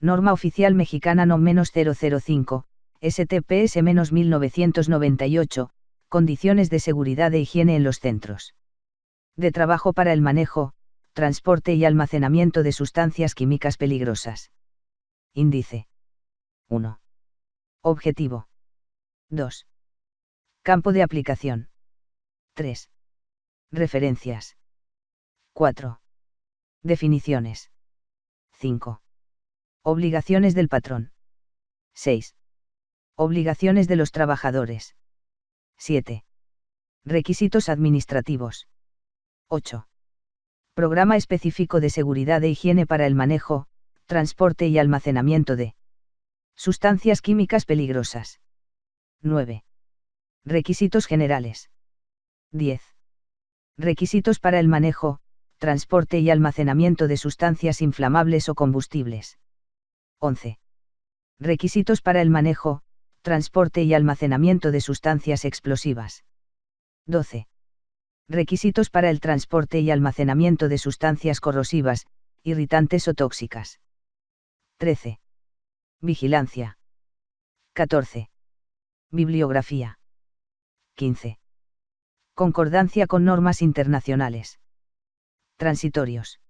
Norma Oficial Mexicana No-005, STPS-1998, Condiciones de seguridad e higiene en los centros de trabajo para el manejo, transporte y almacenamiento de sustancias químicas peligrosas. Índice 1. Objetivo 2. Campo de aplicación 3. Referencias 4. Definiciones 5. Obligaciones del patrón 6. Obligaciones de los trabajadores 7. Requisitos administrativos 8. Programa específico de seguridad e higiene para el manejo, transporte y almacenamiento de sustancias químicas peligrosas. 9. Requisitos generales. 10. Requisitos para el manejo, transporte y almacenamiento de sustancias inflamables o combustibles. 11. Requisitos para el manejo, transporte y almacenamiento de sustancias explosivas. 12. Requisitos para el transporte y almacenamiento de sustancias corrosivas, irritantes o tóxicas. 13. Vigilancia. 14. Bibliografía. 15. Concordancia con normas internacionales. Transitorios.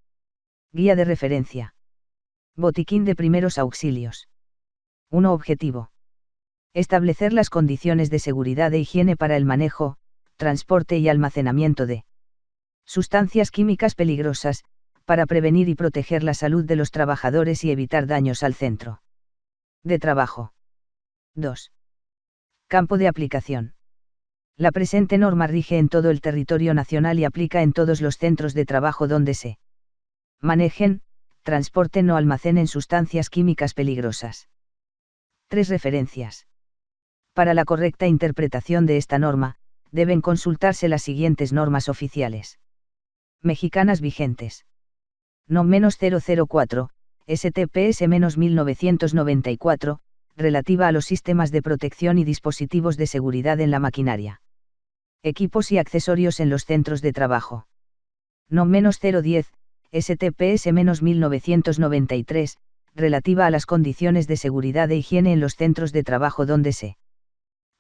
Guía de referencia. Botiquín de primeros auxilios. 1. Objetivo. Establecer las condiciones de seguridad e higiene para el manejo, transporte y almacenamiento de sustancias químicas peligrosas, para prevenir y proteger la salud de los trabajadores y evitar daños al centro de trabajo. 2. Campo de aplicación. La presente norma rige en todo el territorio nacional y aplica en todos los centros de trabajo donde se manejen, transporten o almacenen sustancias químicas peligrosas. 3 referencias. Para la correcta interpretación de esta norma, deben consultarse las siguientes normas oficiales mexicanas vigentes. No-004, STPS-1994, relativa a los sistemas de protección y dispositivos de seguridad en la maquinaria, equipos y accesorios en los centros de trabajo. No-010, STPS-1993, relativa a las condiciones de seguridad e higiene en los centros de trabajo donde se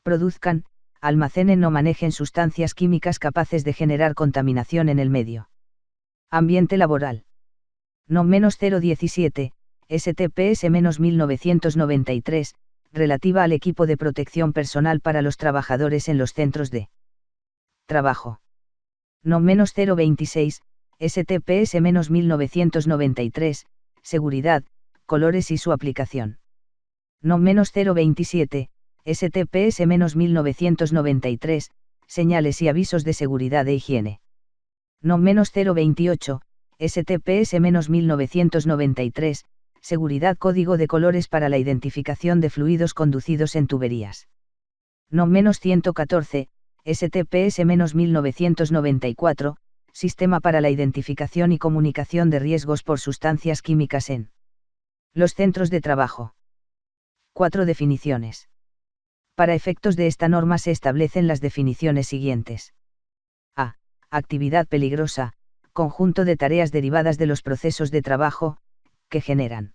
produzcan, almacenen o manejen sustancias químicas capaces de generar contaminación en el medio ambiente laboral. No-017, STPS-1993, relativa al equipo de protección personal para los trabajadores en los centros de trabajo. No-026, STPS-1993, seguridad, colores y su aplicación. No-027, STPS-1993, señales y avisos de seguridad e higiene. No-028, STPS-1993, seguridad código de colores para la identificación de fluidos conducidos en tuberías. No-114, STPS-1994, sistema para la identificación y comunicación de riesgos por sustancias químicas en los centros de trabajo. 4 definiciones. Para efectos de esta norma se establecen las definiciones siguientes. A. Actividad peligrosa, conjunto de tareas derivadas de los procesos de trabajo, que generan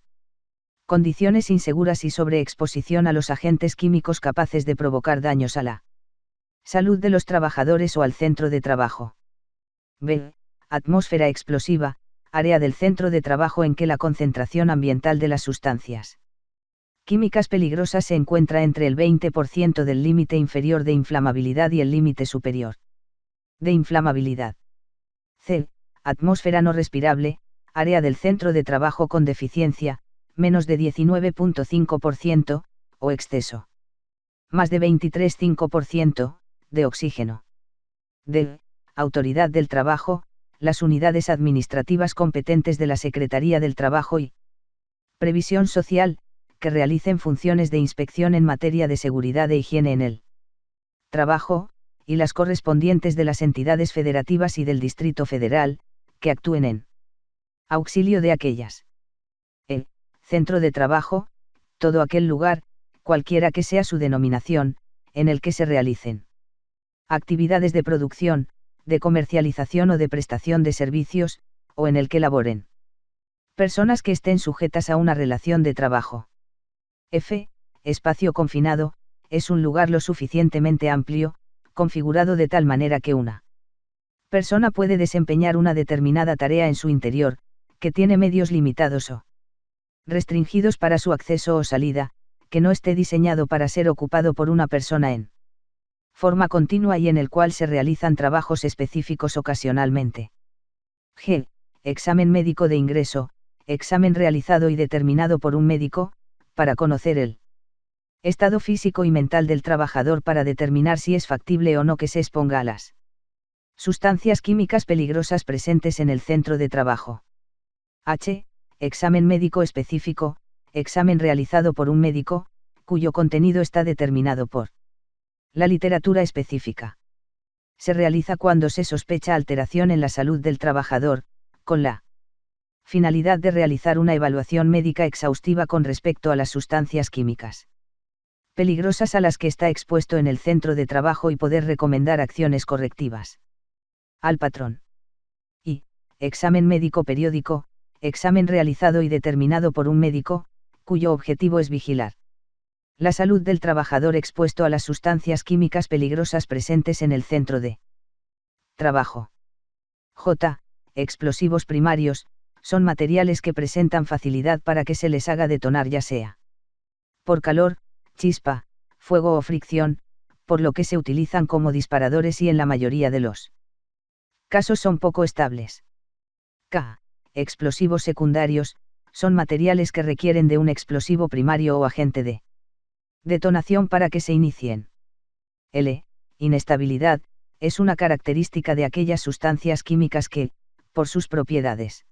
condiciones inseguras y sobreexposición a los agentes químicos capaces de provocar daños a la salud de los trabajadores o al centro de trabajo. B. Atmósfera explosiva, área del centro de trabajo en que la concentración ambiental de las sustancias químicas peligrosas se encuentra entre el 20% del límite inferior de inflamabilidad y el límite superior de inflamabilidad. C. Atmósfera no respirable, área del centro de trabajo con deficiencia, menos de 19.5%, o exceso. Más de 23,5%, de oxígeno. D. Autoridad del trabajo, las unidades administrativas competentes de la Secretaría del Trabajo y Previsión Social, que realicen funciones de inspección en materia de seguridad e higiene en el trabajo, y las correspondientes de las entidades federativas y del Distrito Federal, que actúen en auxilio de aquellas. E. Centro de trabajo, todo aquel lugar, cualquiera que sea su denominación, en el que se realicen actividades de producción, de comercialización o de prestación de servicios, o en el que laboren Personas que estén sujetas a una relación de trabajo. F. Espacio confinado, es un lugar lo suficientemente amplio, configurado de tal manera que una persona puede desempeñar una determinada tarea en su interior, que tiene medios limitados o restringidos para su acceso o salida, que no esté diseñado para ser ocupado por una persona en forma continua y en el cual se realizan trabajos específicos ocasionalmente. G. Examen médico de ingreso, examen realizado y determinado por un médico, para conocer el estado físico y mental del trabajador para determinar si es factible o no que se exponga a las sustancias químicas peligrosas presentes en el centro de trabajo. H. Examen médico específico, examen realizado por un médico, cuyo contenido está determinado por la literatura específica. Se realiza cuando se sospecha alteración en la salud del trabajador, con la finalidad de realizar una evaluación médica exhaustiva con respecto a las sustancias químicas peligrosas a las que está expuesto en el centro de trabajo y poder recomendar acciones correctivas al patrón. Y. Examen médico periódico, examen realizado y determinado por un médico, cuyo objetivo es vigilar la salud del trabajador expuesto a las sustancias químicas peligrosas presentes en el centro de trabajo. J. Explosivos primarios, son materiales que presentan facilidad para que se les haga detonar ya sea por calor, chispa, fuego o fricción, por lo que se utilizan como disparadores y en la mayoría de los casos son poco estables. K. Explosivos secundarios, son materiales que requieren de un explosivo primario o agente de detonación para que se inicien. L. Inestabilidad, es una característica de aquellas sustancias químicas que, por sus propiedades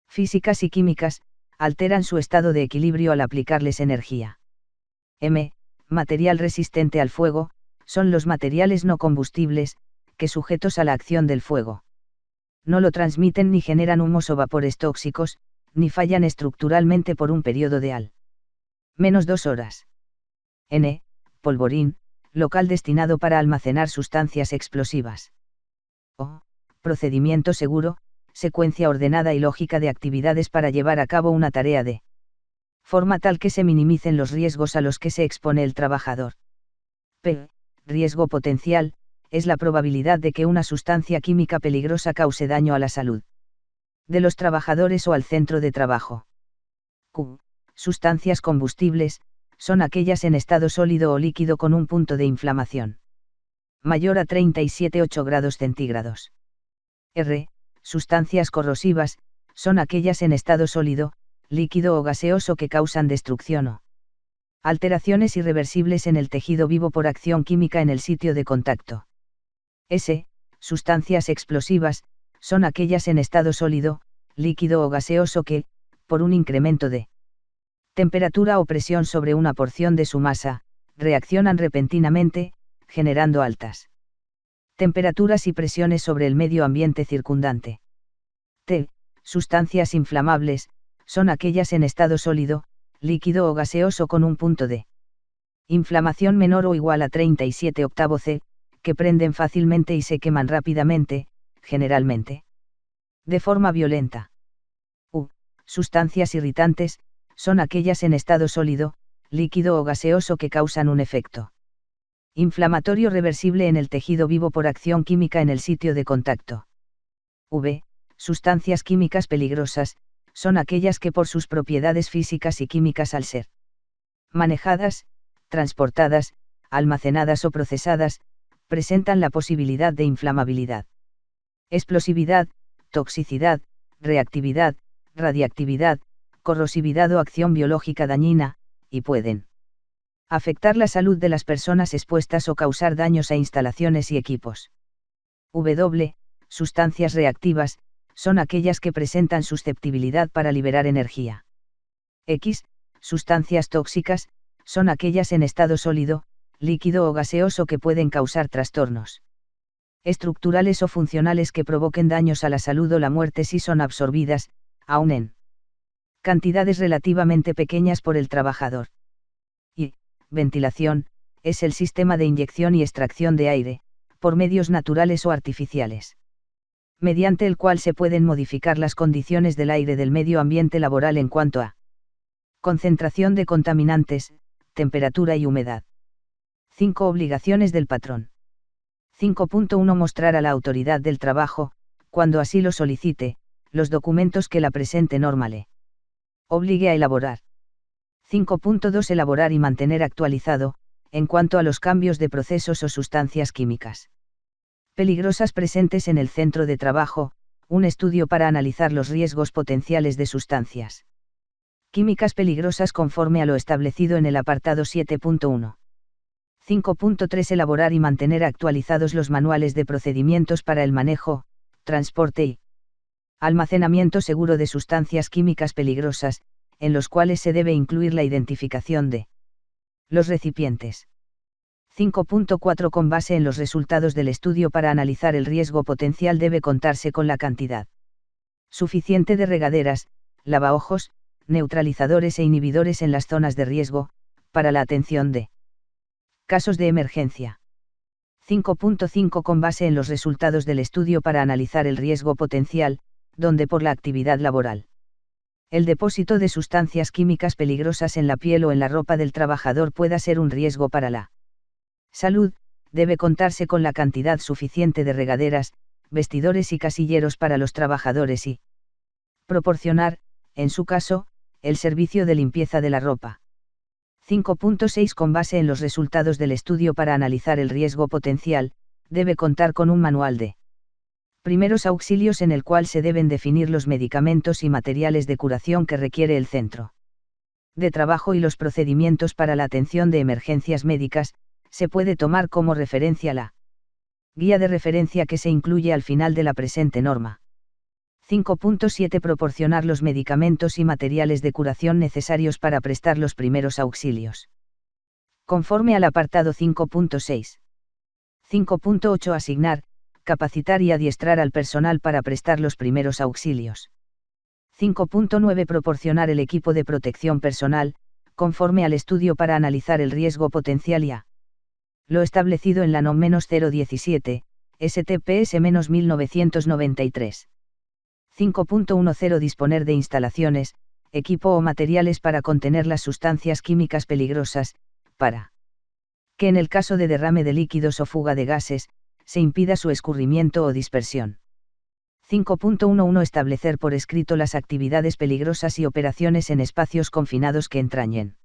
físicas y químicas, alteran su estado de equilibrio al aplicarles energía. M. Material resistente al fuego, son los materiales no combustibles, que sujetos a la acción del fuego no lo transmiten ni generan humos o vapores tóxicos, ni fallan estructuralmente por un periodo de al menos 2 horas. N. Polvorín, local destinado para almacenar sustancias explosivas. O. Procedimiento seguro, secuencia ordenada y lógica de actividades para llevar a cabo una tarea de forma tal que se minimicen los riesgos a los que se expone el trabajador. P. Riesgo potencial, es la probabilidad de que una sustancia química peligrosa cause daño a la salud de los trabajadores o al centro de trabajo. Q. Sustancias combustibles, son aquellas en estado sólido o líquido con un punto de inflamación mayor a 37,8 grados centígrados. R. Sustancias corrosivas, son aquellas en estado sólido, líquido o gaseoso que causan destrucción o alteraciones irreversibles en el tejido vivo por acción química en el sitio de contacto. S. Sustancias explosivas, son aquellas en estado sólido, líquido o gaseoso que, por un incremento de temperatura o presión sobre una porción de su masa, reaccionan repentinamente, generando altas temperaturas y presiones sobre el medio ambiente circundante. T. Sustancias inflamables, son aquellas en estado sólido, líquido o gaseoso con un punto de inflamación menor o igual a 37 C, que prenden fácilmente y se queman rápidamente, generalmente de forma violenta. U. Sustancias irritantes, son aquellas en estado sólido, líquido o gaseoso que causan un efecto inflamatorio reversible en el tejido vivo por acción química en el sitio de contacto. V. Sustancias químicas peligrosas, son aquellas que por sus propiedades físicas y químicas al ser manejadas, transportadas, almacenadas o procesadas, presentan la posibilidad de inflamabilidad, explosividad, toxicidad, reactividad, radiactividad, corrosividad o acción biológica dañina, y pueden afectar la salud de las personas expuestas o causar daños a instalaciones y equipos. W. Sustancias reactivas, son aquellas que presentan susceptibilidad para liberar energía. X. Sustancias tóxicas, son aquellas en estado sólido, líquido o gaseoso que pueden causar trastornos estructurales o funcionales que provoquen daños a la salud o la muerte si son absorbidas, aun en cantidades relativamente pequeñas por el trabajador. Y. Ventilación, es el sistema de inyección y extracción de aire, por medios naturales o artificiales, mediante el cual se pueden modificar las condiciones del aire del medio ambiente laboral en cuanto a concentración de contaminantes, temperatura y humedad. 5. Obligaciones del patrón. 5.1 Mostrar a la autoridad del trabajo, cuando así lo solicite, los documentos que la presente norma le obligue a elaborar. 5.2 Elaborar y mantener actualizado, en cuanto a los cambios de procesos o sustancias químicas peligrosas presentes en el centro de trabajo, un estudio para analizar los riesgos potenciales de sustancias químicas peligrosas conforme a lo establecido en el apartado 7.1. 5.3 Elaborar y mantener actualizados los manuales de procedimientos para el manejo, transporte y almacenamiento seguro de sustancias químicas peligrosas, en los cuales se debe incluir la identificación de los recipientes. 5.4 Con base en los resultados del estudio para analizar el riesgo potencial debe contarse con la cantidad suficiente de regaderas, lavaojos, neutralizadores e inhibidores en las zonas de riesgo, para la atención de casos de emergencia. 5.5 Con base en los resultados del estudio para analizar el riesgo potencial, donde por la actividad laboral el depósito de sustancias químicas peligrosas en la piel o en la ropa del trabajador pueda ser un riesgo para la salud, debe contarse con la cantidad suficiente de regaderas, vestidores y casilleros para los trabajadores y proporcionar, en su caso, el servicio de limpieza de la ropa. 5.6 Con base en los resultados del estudio para analizar el riesgo potencial, debe contar con un manual de primeros auxilios en el cual se deben definir los medicamentos y materiales de curación que requiere el centro de trabajo y los procedimientos para la atención de emergencias médicas. Se puede tomar como referencia la guía de referencia que se incluye al final de la presente norma. 5.7 Proporcionar los medicamentos y materiales de curación necesarios para prestar los primeros auxilios, conforme al apartado 5.6. 5.8 Asignar, capacitar y adiestrar al personal para prestar los primeros auxilios. 5.9 Proporcionar el equipo de protección personal, conforme al estudio para analizar el riesgo potencial y a lo establecido en la NOM 017, STPS-1993. 5.10 Disponer de instalaciones, equipo o materiales para contener las sustancias químicas peligrosas, para que en el caso de derrame de líquidos o fuga de gases, se impida su escurrimiento o dispersión. 5.11 Establecer por escrito las actividades peligrosas y operaciones en espacios confinados que entrañen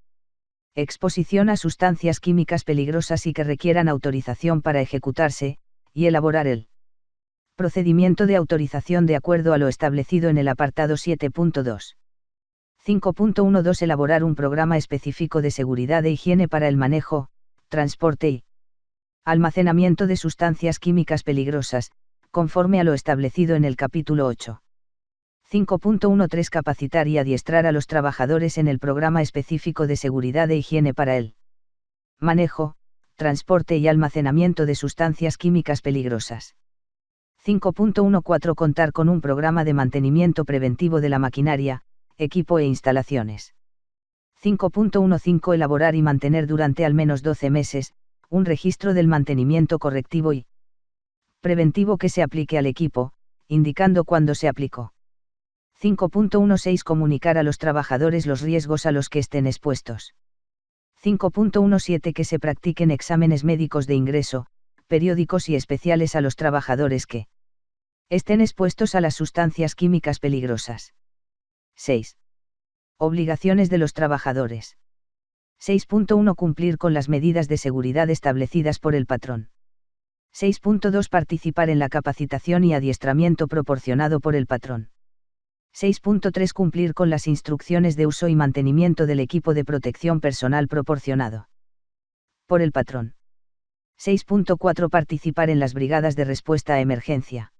exposición a sustancias químicas peligrosas y que requieran autorización para ejecutarse, y elaborar el procedimiento de autorización de acuerdo a lo establecido en el apartado 7.2. 5.12 Elaborar un programa específico de seguridad e higiene para el manejo, transporte y almacenamiento de sustancias químicas peligrosas, conforme a lo establecido en el capítulo 8. 5.13 Capacitar y adiestrar a los trabajadores en el programa específico de seguridad e higiene para el manejo, transporte y almacenamiento de sustancias químicas peligrosas. 5.14 Contar con un programa de mantenimiento preventivo de la maquinaria, equipo e instalaciones. 5.15 Elaborar y mantener durante al menos 12 meses, un registro del mantenimiento correctivo y preventivo que se aplique al equipo, indicando cuándo se aplicó. 5.16 Comunicar a los trabajadores los riesgos a los que estén expuestos. 5.17 Que se practiquen exámenes médicos de ingreso, periódicos y especiales a los trabajadores que estén expuestos a las sustancias químicas peligrosas. 6. Obligaciones de los trabajadores. 6.1 Cumplir con las medidas de seguridad establecidas por el patrón. 6.2 Participar en la capacitación y adiestramiento proporcionado por el patrón. 6.3 Cumplir con las instrucciones de uso y mantenimiento del equipo de protección personal proporcionado por el patrón. 6.4 Participar en las brigadas de respuesta a emergencia.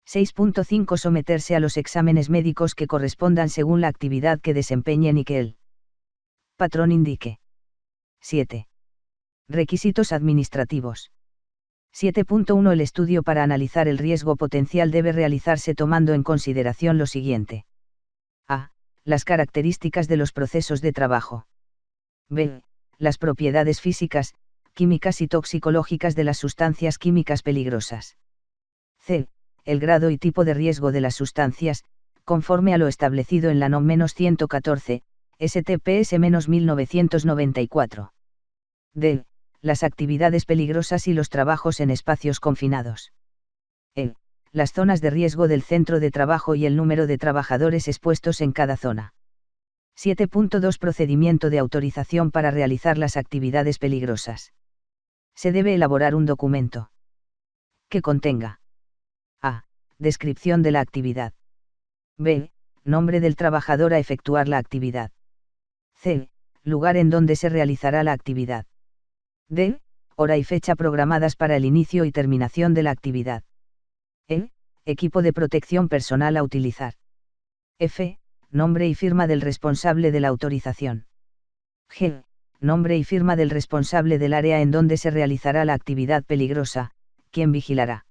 6.5 Someterse a los exámenes médicos que correspondan según la actividad que desempeñen y que el patrón indique. 7. Requisitos administrativos. 7.1 El estudio para analizar el riesgo potencial debe realizarse tomando en consideración lo siguiente. A. Las características de los procesos de trabajo. B. Las propiedades físicas, químicas y toxicológicas de las sustancias químicas peligrosas. C. el grado y tipo de riesgo de las sustancias, conforme a lo establecido en la NOM-114, STPS-1994. D. Las actividades peligrosas y los trabajos en espacios confinados. E. Las zonas de riesgo del centro de trabajo y el número de trabajadores expuestos en cada zona. 7.2 Procedimiento de autorización para realizar las actividades peligrosas. Se debe elaborar un documento que contenga a. Descripción de la actividad. b. Nombre del trabajador a efectuar la actividad. c. Lugar en donde se realizará la actividad. d. Hora y fecha programadas para el inicio y terminación de la actividad. e. Equipo de protección personal a utilizar. f. Nombre y firma del responsable de la autorización. g. Nombre y firma del responsable del área en donde se realizará la actividad peligrosa, quien vigilará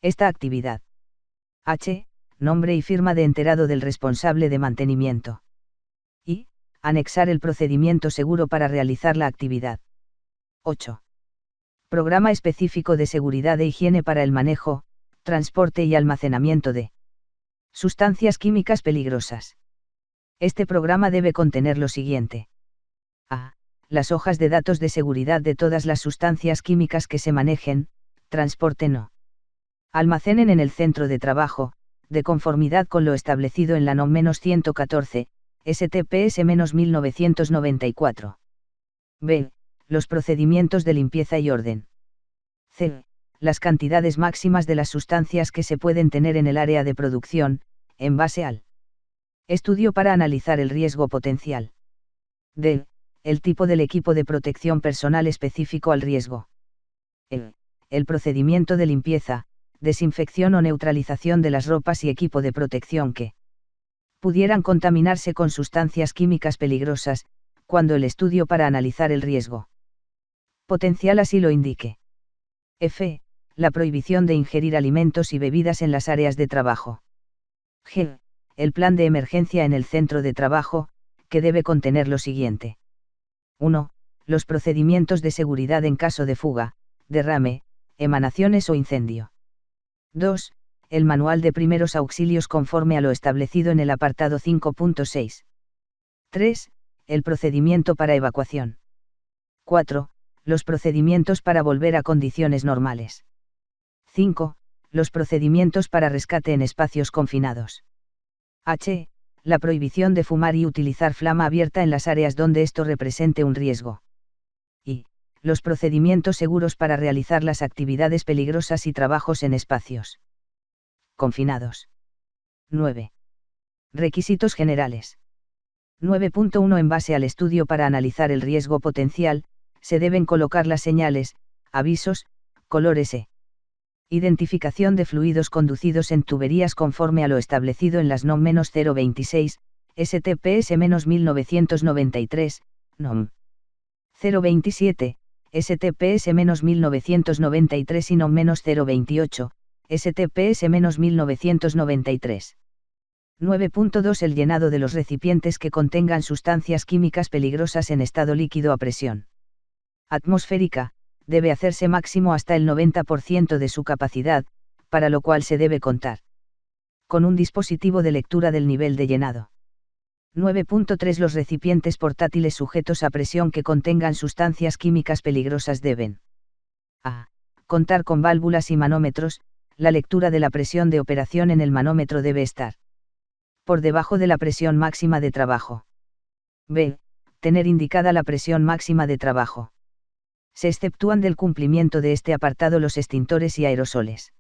esta actividad. h. Nombre y firma de enterado del responsable de mantenimiento. y. Anexar el procedimiento seguro para realizar la actividad. 8. Programa específico de seguridad e higiene para el manejo, transporte y almacenamiento de sustancias químicas peligrosas. Este programa debe contener lo siguiente. A. Las hojas de datos de seguridad de todas las sustancias químicas que se manejen, transporten o almacenen en el centro de trabajo, de conformidad con lo establecido en la NOM-114, STPS-1994. B. Los procedimientos de limpieza y orden. C. Las cantidades máximas de las sustancias que se pueden tener en el área de producción, en base al estudio para analizar el riesgo potencial. D. El tipo del equipo de protección personal específico al riesgo. E. El procedimiento de limpieza, desinfección o neutralización de las ropas y equipo de protección que pudieran contaminarse con sustancias químicas peligrosas, cuando el estudio para analizar el riesgo potencial así lo indique. F. La prohibición de ingerir alimentos y bebidas en las áreas de trabajo. G. El plan de emergencia en el centro de trabajo, que debe contener lo siguiente. 1. Los procedimientos de seguridad en caso de fuga, derrame, emanaciones o incendio. 2. El manual de primeros auxilios conforme a lo establecido en el apartado 5.6. 3. El procedimiento para evacuación. 4. Los procedimientos para volver a condiciones normales. 5. Los procedimientos para rescate en espacios confinados. H. La prohibición de fumar y utilizar flama abierta en las áreas donde esto represente un riesgo. I. Los procedimientos seguros para realizar las actividades peligrosas y trabajos en espacios confinados. 9. Requisitos generales. 9.1 En base al estudio para analizar el riesgo potencial, se deben colocar las señales, avisos, colores e identificación de fluidos conducidos en tuberías conforme a lo establecido en las NOM-026, STPS-1993, NOM 027, STPS-1993 y NOM-028, STPS-1993. 9.2 El llenado de los recipientes que contengan sustancias químicas peligrosas en estado líquido a presión atmosférica, debe hacerse máximo hasta el 90% de su capacidad, para lo cual se debe contar con un dispositivo de lectura del nivel de llenado. 9.3 Los recipientes portátiles sujetos a presión que contengan sustancias químicas peligrosas deben a. Contar con válvulas y manómetros. La lectura de la presión de operación en el manómetro debe estar por debajo de la presión máxima de trabajo. B. Tener indicada la presión máxima de trabajo. Se exceptúan del cumplimiento de este apartado los extintores y aerosoles.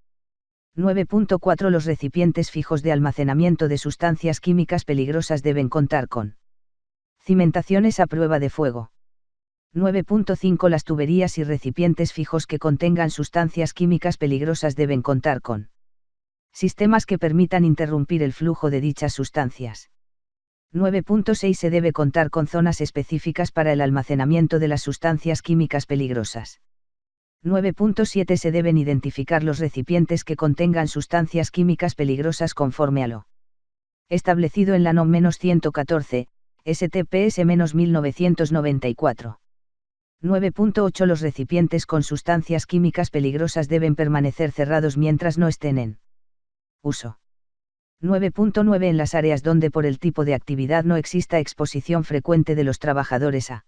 9.4 Los recipientes fijos de almacenamiento de sustancias químicas peligrosas deben contar con cimentaciones a prueba de fuego. 9.5 Las tuberías y recipientes fijos que contengan sustancias químicas peligrosas deben contar con sistemas que permitan interrumpir el flujo de dichas sustancias. 9.6 Se debe contar con zonas específicas para el almacenamiento de las sustancias químicas peligrosas. 9.7 Se deben identificar los recipientes que contengan sustancias químicas peligrosas conforme a lo establecido en la NOM-114, STPS-1994. 9.8 Los recipientes con sustancias químicas peligrosas deben permanecer cerrados mientras no estén en Uso. 9.9 En las áreas donde por el tipo de actividad no exista exposición frecuente de los trabajadores a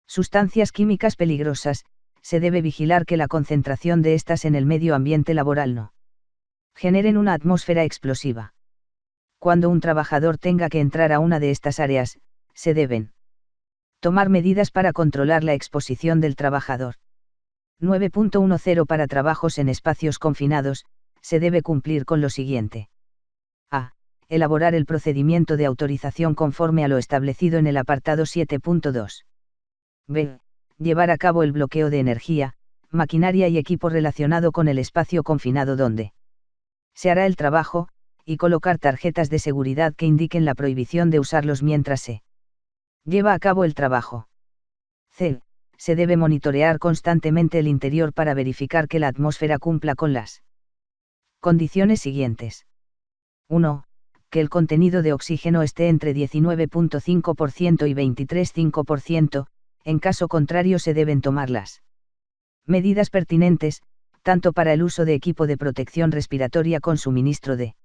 sustancias químicas peligrosas, se debe vigilar que la concentración de estas en el medio ambiente laboral no generen una atmósfera explosiva. Cuando un trabajador tenga que entrar a una de estas áreas, se deben tomar medidas para controlar la exposición del trabajador. 9.10 Para trabajos en espacios confinados, se debe cumplir con lo siguiente. A. Elaborar el procedimiento de autorización conforme a lo establecido en el apartado 7.2. B. Llevar a cabo el bloqueo de energía, maquinaria y equipo relacionado con el espacio confinado donde se hará el trabajo, y colocar tarjetas de seguridad que indiquen la prohibición de usarlos mientras se lleva a cabo el trabajo. C. Se debe monitorear constantemente el interior para verificar que la atmósfera cumpla con las condiciones siguientes. 1. Que el contenido de oxígeno esté entre 19.5% y 23.5%, en caso contrario se deben tomar las medidas pertinentes, tanto para el uso de equipo de protección respiratoria con suministro de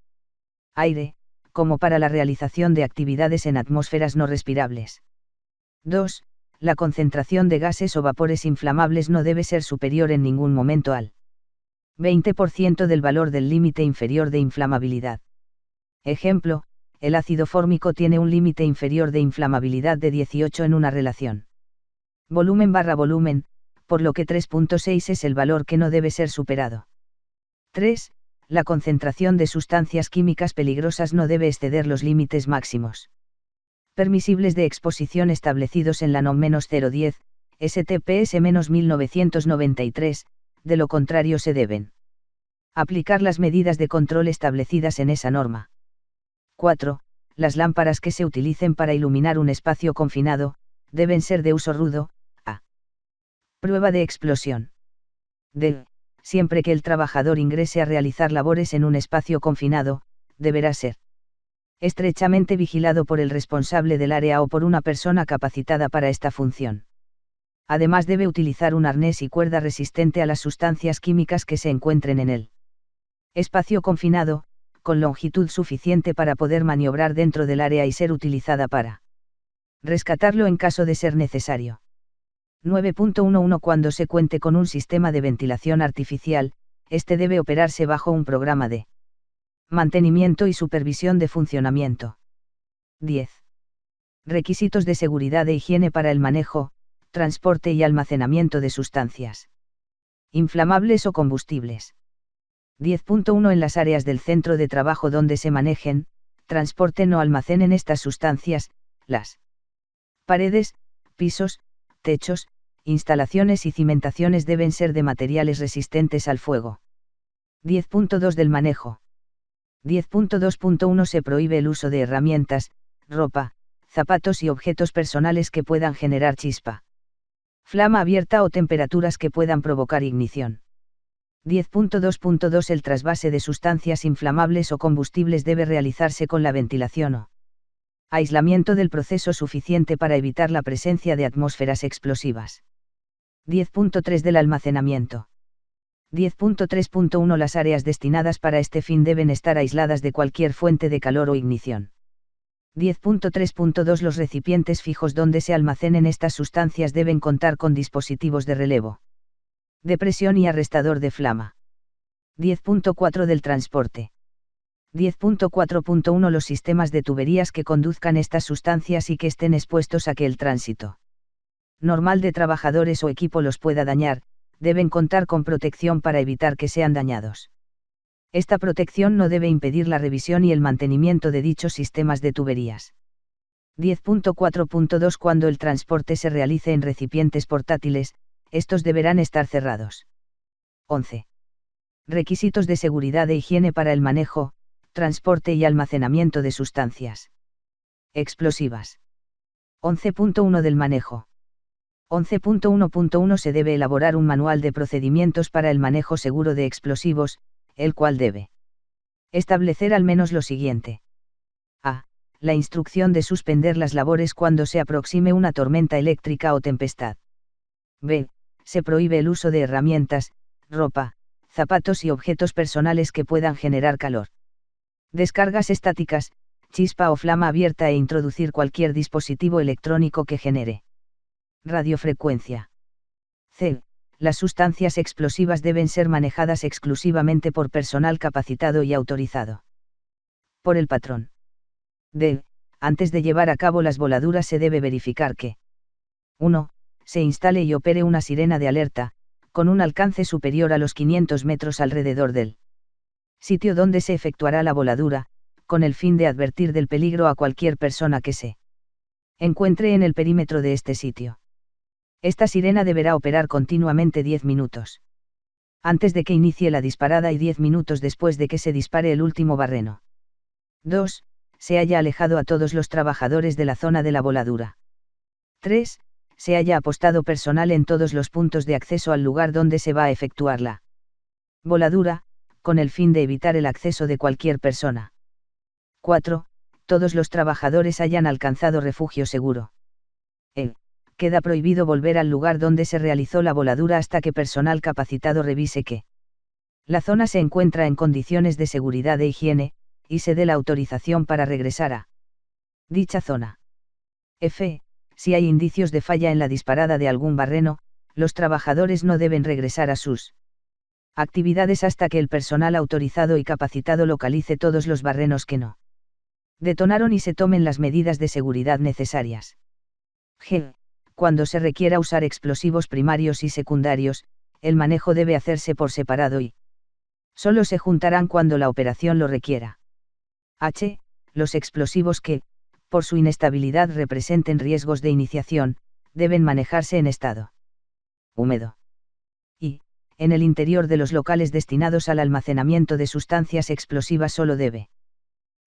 aire, como para la realización de actividades en atmósferas no respirables. 2. La concentración de gases o vapores inflamables no debe ser superior en ningún momento al 20% del valor del límite inferior de inflamabilidad. Ejemplo, el ácido fórmico tiene un límite inferior de inflamabilidad de 18 en una relación volumen/volumen, por lo que 3.6 es el valor que no debe ser superado. 3. La concentración de sustancias químicas peligrosas no debe exceder los límites máximos permisibles de exposición establecidos en la NOM -010, STPS-1993, de lo contrario se deben aplicar las medidas de control establecidas en esa norma. 4. Las lámparas que se utilicen para iluminar un espacio confinado, deben ser de uso rudo. A. Prueba de explosión. D. Siempre que el trabajador ingrese a realizar labores en un espacio confinado, deberá ser estrechamente vigilado por el responsable del área o por una persona capacitada para esta función. Además debe utilizar un arnés y cuerda resistente a las sustancias químicas que se encuentren en el espacio confinado, con longitud suficiente para poder maniobrar dentro del área y ser utilizada para rescatarlo en caso de ser necesario. 9.11 Cuando se cuente con un sistema de ventilación artificial, este debe operarse bajo un programa de mantenimiento y supervisión de funcionamiento. 10. Requisitos de seguridad e higiene para el manejo, transporte y almacenamiento de sustancias inflamables o combustibles. 10.1 En las áreas del centro de trabajo donde se manejen, transporten o almacenen estas sustancias, las paredes, pisos, techos, instalaciones y cimentaciones deben ser de materiales resistentes al fuego. 10.2 Del manejo. 10.2.1 Se prohíbe el uso de herramientas, ropa, zapatos y objetos personales que puedan generar chispa, flama abierta o temperaturas que puedan provocar ignición. 10.2.2 El trasvase de sustancias inflamables o combustibles debe realizarse con la ventilación o aislamiento del proceso suficiente para evitar la presencia de atmósferas explosivas. 10.3 Del almacenamiento. 10.3.1 Las áreas destinadas para este fin deben estar aisladas de cualquier fuente de calor o ignición. 10.3.2 Los recipientes fijos donde se almacenen estas sustancias deben contar con dispositivos de relevo de presión y arrestador de flama. 10.4 Del transporte. 10.4.1 Los sistemas de tuberías que conduzcan estas sustancias y que estén expuestos a que el tránsito normal de trabajadores o equipo los pueda dañar, deben contar con protección para evitar que sean dañados. Esta protección no debe impedir la revisión y el mantenimiento de dichos sistemas de tuberías. 10.4.2 Cuando el transporte se realice en recipientes portátiles, estos deberán estar cerrados. 11. Requisitos de seguridad e higiene para el manejo, transporte y almacenamiento de sustancias explosivas. 11.1 Del manejo. 11.1.1 Se debe elaborar un manual de procedimientos para el manejo seguro de explosivos, el cual debe establecer al menos lo siguiente. A. La instrucción de suspender las labores cuando se aproxime una tormenta eléctrica o tempestad. B. Se prohíbe el uso de herramientas, ropa, zapatos y objetos personales que puedan generar calor. Descargas estáticas, chispa o flama abierta e introducir cualquier dispositivo electrónico que genere radiofrecuencia. C. Las sustancias explosivas deben ser manejadas exclusivamente por personal capacitado y autorizado por el patrón. D. Antes de llevar a cabo las voladuras se debe verificar que 1. Se instale y opere una sirena de alerta, con un alcance superior a los 500 metros alrededor del sitio donde se efectuará la voladura, con el fin de advertir del peligro a cualquier persona que se encuentre en el perímetro de este sitio. Esta sirena deberá operar continuamente 10 minutos antes de que inicie la disparada y 10 minutos después de que se dispare el último barreno. 2. Se haya alejado a todos los trabajadores de la zona de la voladura. 3. Se haya apostado personal en todos los puntos de acceso al lugar donde se va a efectuar la voladura, con el fin de evitar el acceso de cualquier persona. 4. Todos los trabajadores hayan alcanzado refugio seguro. Queda prohibido volver al lugar donde se realizó la voladura hasta que personal capacitado revise que la zona se encuentra en condiciones de seguridad e higiene, y se dé la autorización para regresar a dicha zona. F. Si hay indicios de falla en la disparada de algún barreno, los trabajadores no deben regresar a sus actividades hasta que el personal autorizado y capacitado localice todos los barrenos que no detonaron y se tomen las medidas de seguridad necesarias. G. Cuando se requiera usar explosivos primarios y secundarios, el manejo debe hacerse por separado y solo se juntarán cuando la operación lo requiera. H. Los explosivos que, por su inestabilidad representen riesgos de iniciación, deben manejarse en estado húmedo. I. En el interior de los locales destinados al almacenamiento de sustancias explosivas solo debe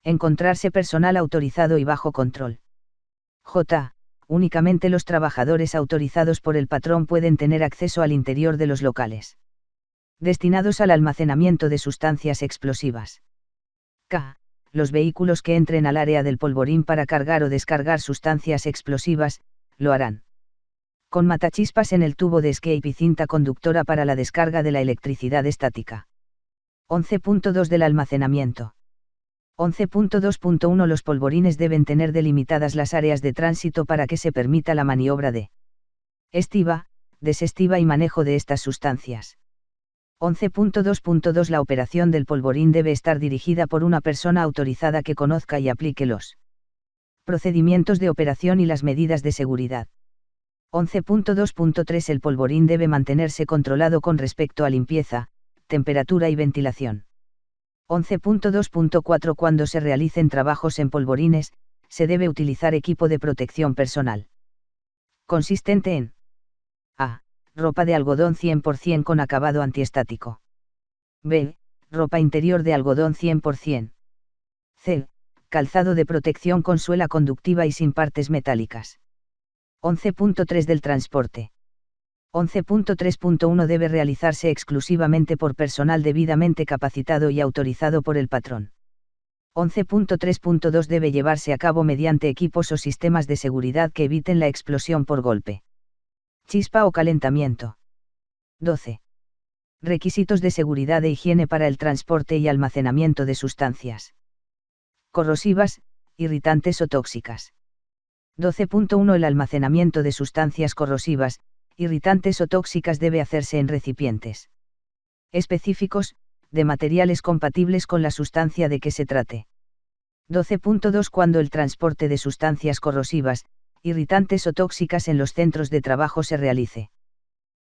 encontrarse personal autorizado y bajo control. J. Únicamente los trabajadores autorizados por el patrón pueden tener acceso al interior de los locales destinados al almacenamiento de sustancias explosivas. K. Los vehículos que entren al área del polvorín para cargar o descargar sustancias explosivas, lo harán con matachispas en el tubo de escape y cinta conductora para la descarga de la electricidad estática. 11.2 del almacenamiento. 11.2.1 Los polvorines deben tener delimitadas las áreas de tránsito para que se permita la maniobra de estiva, desestiva y manejo de estas sustancias. 11.2.2 La operación del polvorín debe estar dirigida por una persona autorizada que conozca y aplique los procedimientos de operación y las medidas de seguridad. 11.2.3 El polvorín debe mantenerse controlado con respecto a limpieza, temperatura y ventilación. 11.2.4 Cuando se realicen trabajos en polvorines, se debe utilizar equipo de protección personal consistente en A. Ropa de algodón 100% con acabado antiestático. B. Ropa interior de algodón 100%. C. Calzado de protección con suela conductiva y sin partes metálicas. 11.3 del transporte. 11.3.1 Debe realizarse exclusivamente por personal debidamente capacitado y autorizado por el patrón. 11.3.2 Debe llevarse a cabo mediante equipos o sistemas de seguridad que eviten la explosión por golpe, chispa o calentamiento. 12. Requisitos de seguridad e higiene para el transporte y almacenamiento de sustancias corrosivas, irritantes o tóxicas. 12.1 El almacenamiento de sustancias corrosivas, irritantes o tóxicas debe hacerse en recipientes específicos, de materiales compatibles con la sustancia de que se trate. 12.2 Cuando el transporte de sustancias corrosivas, irritantes o tóxicas en los centros de trabajo se realice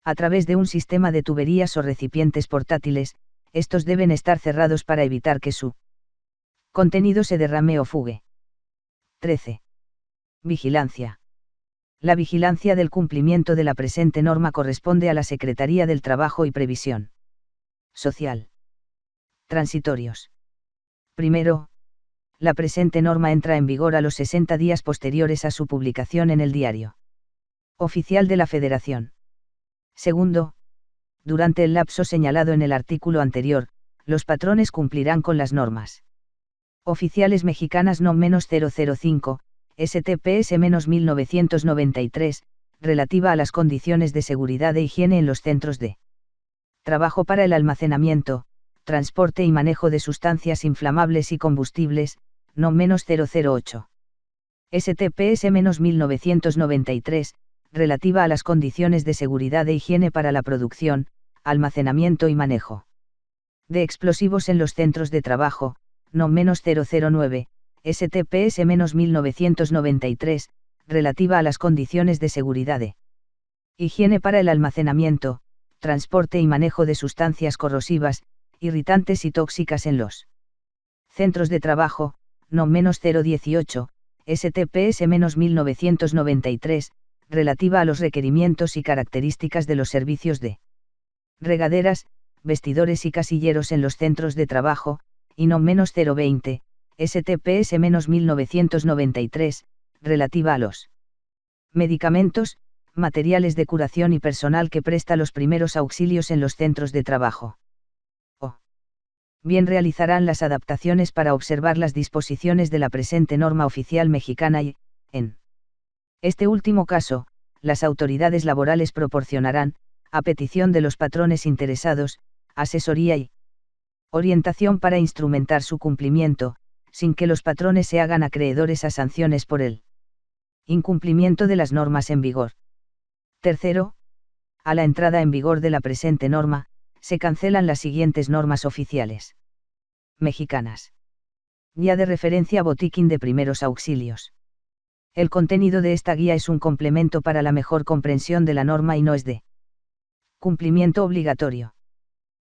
a través de un sistema de tuberías o recipientes portátiles, estos deben estar cerrados para evitar que su contenido se derrame o fugue. 13. Vigilancia. La vigilancia del cumplimiento de la presente norma corresponde a la Secretaría del Trabajo y Previsión Social. Transitorios. Primero, la presente norma entra en vigor a los 60 días posteriores a su publicación en el Diario Oficial de la Federación. Segundo, durante el lapso señalado en el artículo anterior, los patrones cumplirán con las normas oficiales mexicanas No. 005, STPS-1993, relativa a las condiciones de seguridad e higiene en los centros de trabajo para el almacenamiento, transporte y manejo de sustancias inflamables y combustibles, no -008. STPS-1993, relativa a las condiciones de seguridad e higiene para la producción, almacenamiento y manejo de explosivos en los centros de trabajo, no -009, STPS-1993, relativa a las condiciones de seguridad e higiene para el almacenamiento, transporte y manejo de sustancias corrosivas, irritantes y tóxicas en los centros de trabajo, no -018, STPS-1993, relativa a los requerimientos y características de los servicios de regaderas, vestidores y casilleros en los centros de trabajo, y no -020, STPS-1993, relativa a los medicamentos, materiales de curación y personal que presta los primeros auxilios en los centros de trabajo. O bien realizarán las adaptaciones para observar las disposiciones de la presente norma oficial mexicana y, en este último caso, las autoridades laborales proporcionarán, a petición de los patrones interesados, asesoría y orientación para instrumentar su cumplimiento, sin que los patrones se hagan acreedores a sanciones por el incumplimiento de las normas en vigor. Tercero, a la entrada en vigor de la presente norma, se cancelan las siguientes normas oficiales mexicanas. Guía de referencia Botiquín de primeros auxilios. El contenido de esta guía es un complemento para la mejor comprensión de la norma y no es de cumplimiento obligatorio.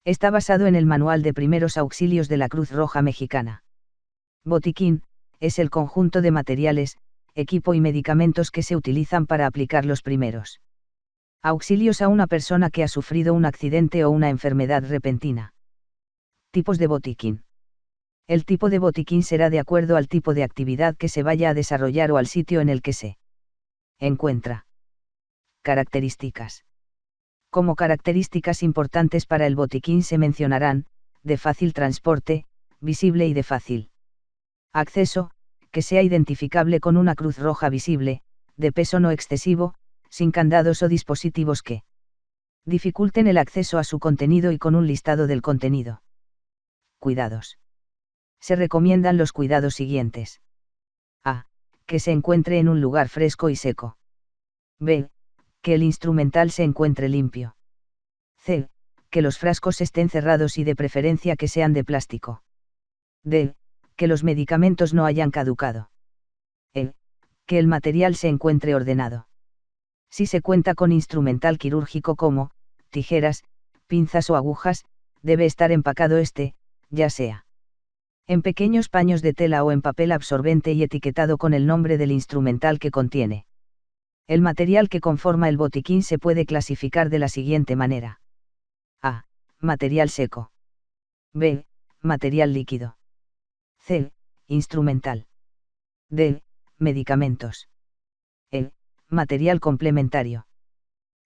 Está basado en el Manual de Primeros Auxilios de la Cruz Roja Mexicana. Botiquín, es el conjunto de materiales, equipo y medicamentos que se utilizan para aplicar los primeros auxilios a una persona que ha sufrido un accidente o una enfermedad repentina. Tipos de botiquín. El tipo de botiquín será de acuerdo al tipo de actividad que se vaya a desarrollar o al sitio en el que se encuentra. Características. Como características importantes para el botiquín se mencionarán, de fácil transporte, visible y de fácil acceso, que sea identificable con una cruz roja visible, de peso no excesivo, sin candados o dispositivos que dificulten el acceso a su contenido y con un listado del contenido. Cuidados. Se recomiendan los cuidados siguientes. A. Que se encuentre en un lugar fresco y seco. B. Que el instrumental se encuentre limpio. C. Que los frascos estén cerrados y de preferencia que sean de plástico. D. Que los medicamentos no hayan caducado. E. Que el material se encuentre ordenado. Si se cuenta con instrumental quirúrgico como tijeras, pinzas o agujas, debe estar empacado ya sea en pequeños paños de tela o en papel absorbente y etiquetado con el nombre del instrumental que contiene. El material que conforma el botiquín se puede clasificar de la siguiente manera. A. Material seco. B. Material líquido. C. Instrumental. D. Medicamentos. E. Material complementario.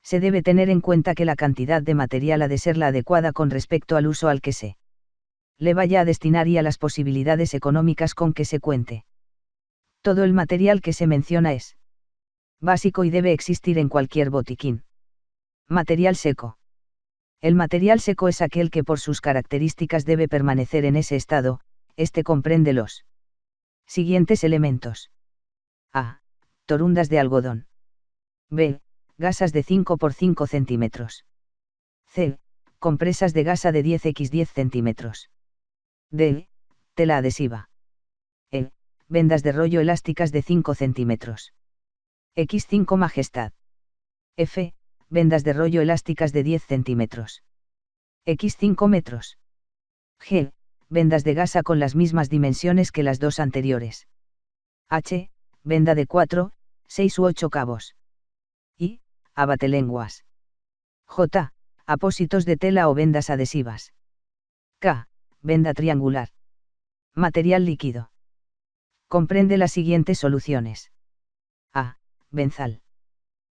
Se debe tener en cuenta que la cantidad de material ha de ser la adecuada con respecto al uso al que se le vaya a destinar y a las posibilidades económicas con que se cuente. Todo el material que se menciona es básico y debe existir en cualquier botiquín. Material seco. El material seco es aquel que por sus características debe permanecer en ese estado. Este comprende los siguientes elementos. A. Torundas de algodón. B. Gasas de 5 por 5 centímetros. C. Compresas de gasa de 10x10 centímetros. D. Tela adhesiva. E. Vendas de rollo elásticas de 5 centímetros. X5 Majestad. F. Vendas de rollo elásticas de 10 centímetros. X5 metros. G. Vendas de gasa con las mismas dimensiones que las dos anteriores. H. Venda de 4, 6 u 8 cabos. I. Abatelenguas. J. Apósitos de tela o vendas adhesivas. K. Venda triangular. Material líquido. Comprende las siguientes soluciones. A. Benzal.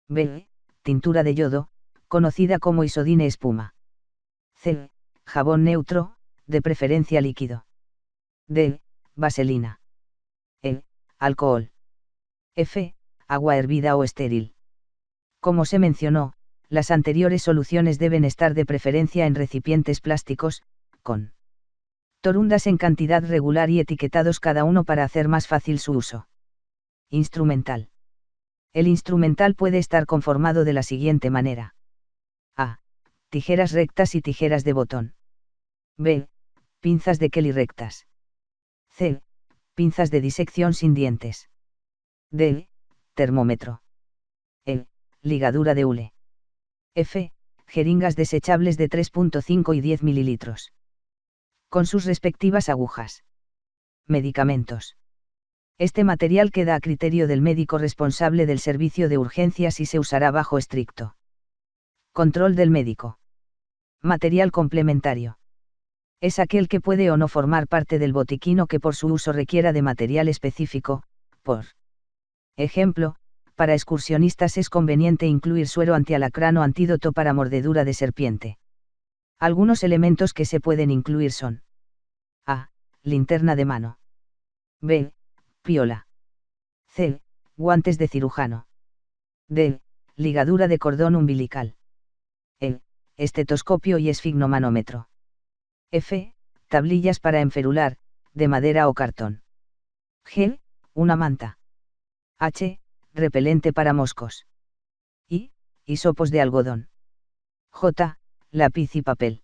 B. Tintura de yodo, conocida como isodine espuma. C. Jabón neutro, de preferencia líquido. D. Vaselina. E. Alcohol. F. Agua hervida o estéril. Como se mencionó, las anteriores soluciones deben estar de preferencia en recipientes plásticos, con Torundas en cantidad regular y etiquetados cada uno para hacer más fácil su uso. Instrumental. El instrumental puede estar conformado de la siguiente manera. A. Tijeras rectas y tijeras de botón. B. Pinzas de Kelly rectas. C. Pinzas de disección sin dientes. D. Termómetro. E. Ligadura de hule. F. Jeringas desechables de 3.5 y 10 mililitros. Con sus respectivas agujas. Medicamentos. Este material queda a criterio del médico responsable del servicio de urgencias y se usará bajo estricto control del médico. Material complementario. Es aquel que puede o no formar parte del botiquín o que por su uso requiera de material específico, por ejemplo, para excursionistas es conveniente incluir suero antialacrán o antídoto para mordedura de serpiente. Algunos elementos que se pueden incluir son: A. Linterna de mano. B. Piola. C. Guantes de cirujano. D. Ligadura de cordón umbilical. E. Estetoscopio y esfigmomanómetro. F. Tablillas para enferular, de madera o cartón. G. Una manta. H. Repelente para moscos. I. Hisopos de algodón. J. Lápiz y papel.